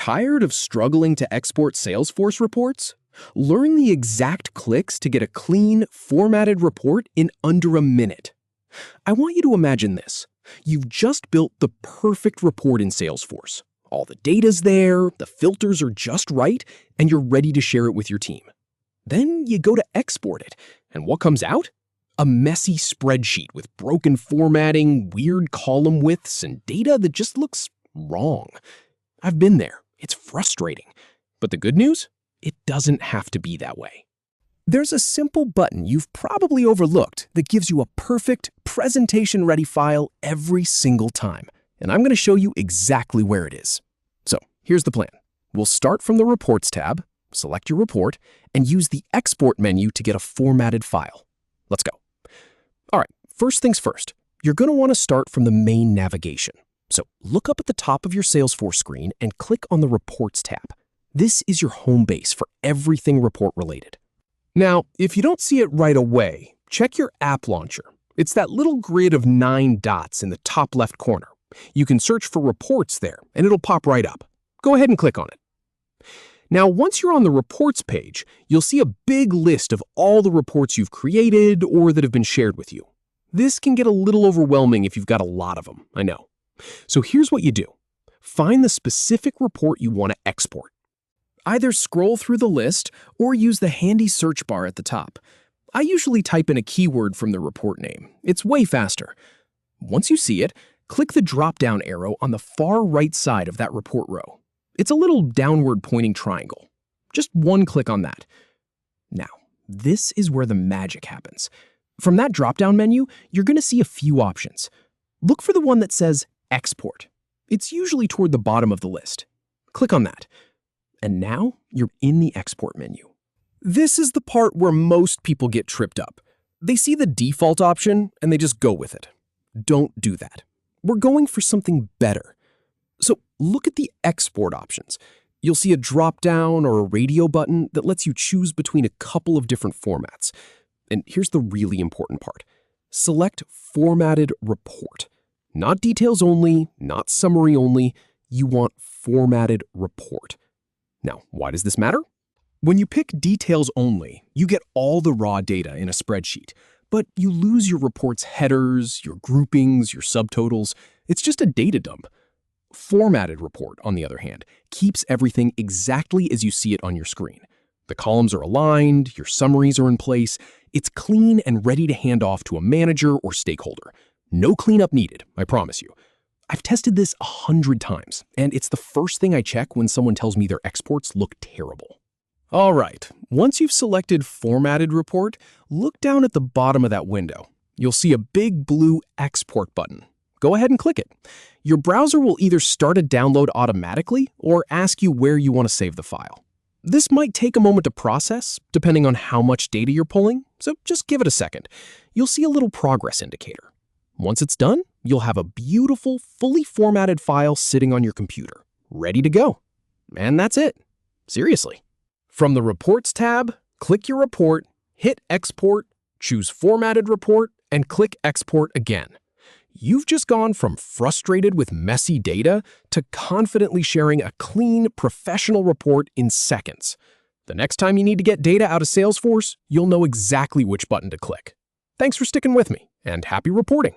Tired of struggling to export Salesforce reports? Learn the exact clicks to get a clean, formatted report in under a minute. I want you to imagine this. You've just built the perfect report in Salesforce. All the data's there, the filters are just right, and you're ready to share it with your team. Then you go to export it, and what comes out? A messy spreadsheet with broken formatting, weird column widths, and data that just looks wrong. I've been there. It's frustrating. But the good news? It doesn't have to be that way. There's a simple button you've probably overlooked that gives you a perfect, presentation-ready file every single time. And I'm going to show you exactly where it is. So here's the plan. We'll start from the Reports tab, select your report, and use the Export menu to get a formatted file. Let's go. All right, first things first. You're going to want to start from the main navigation. So look up at the top of your Salesforce screen and click on the Reports tab. This is your home base for everything report related. Now, if you don't see it right away, check your app launcher. It's that little grid of 9 dots in the top left corner. You can search for reports there, and it'll pop right up. Go ahead and click on it. Now, once you're on the reports page, you'll see a big list of all the reports you've created or that have been shared with you. This can get a little overwhelming if you've got a lot of them, I know. So here's what you do. Find the specific report you want to export. Either scroll through the list or use the handy search bar at the top. I usually type in a keyword from the report name. It's way faster. Once you see it, click the drop-down arrow on the far right side of that report row. It's a little downward pointing triangle. Just one click on that. Now, this is where the magic happens. From that drop-down menu, you're going to see a few options. Look for the one that says Export. It's usually toward the bottom of the list. Click on that. And now you're in the export menu. This is the part where most people get tripped up. They see the default option and they just go with it. Don't do that. We're going for something better. So look at the export options. You'll see a drop-down or a radio button that lets you choose between a couple of different formats. And here's the really important part. Select Formatted Report. Not details only, not summary only. You want Formatted Report. Now, why does this matter? When you pick details only, you get all the raw data in a spreadsheet, but you lose your report's headers, your groupings, your subtotals. It's just a data dump. Formatted report, on the other hand, keeps everything exactly as you see it on your screen. The columns are aligned, your summaries are in place. It's clean and ready to hand off to a manager or stakeholder. No cleanup needed, I promise you. I've tested this 100 times, and it's the first thing I check when someone tells me their exports look terrible. All right, once you've selected Formatted Report, look down at the bottom of that window. You'll see a big blue Export button. Go ahead and click it. Your browser will either start a download automatically or ask you where you want to save the file. This might take a moment to process, depending on how much data you're pulling, so just give it a second. You'll see a little progress indicator. Once it's done, you'll have a beautiful, fully formatted file sitting on your computer, ready to go. And that's it. Seriously. From the Reports tab, click your report, hit Export, choose Formatted Report, and click Export again. You've just gone from frustrated with messy data to confidently sharing a clean, professional report in seconds. The next time you need to get data out of Salesforce, you'll know exactly which button to click. Thanks for sticking with me, and happy reporting.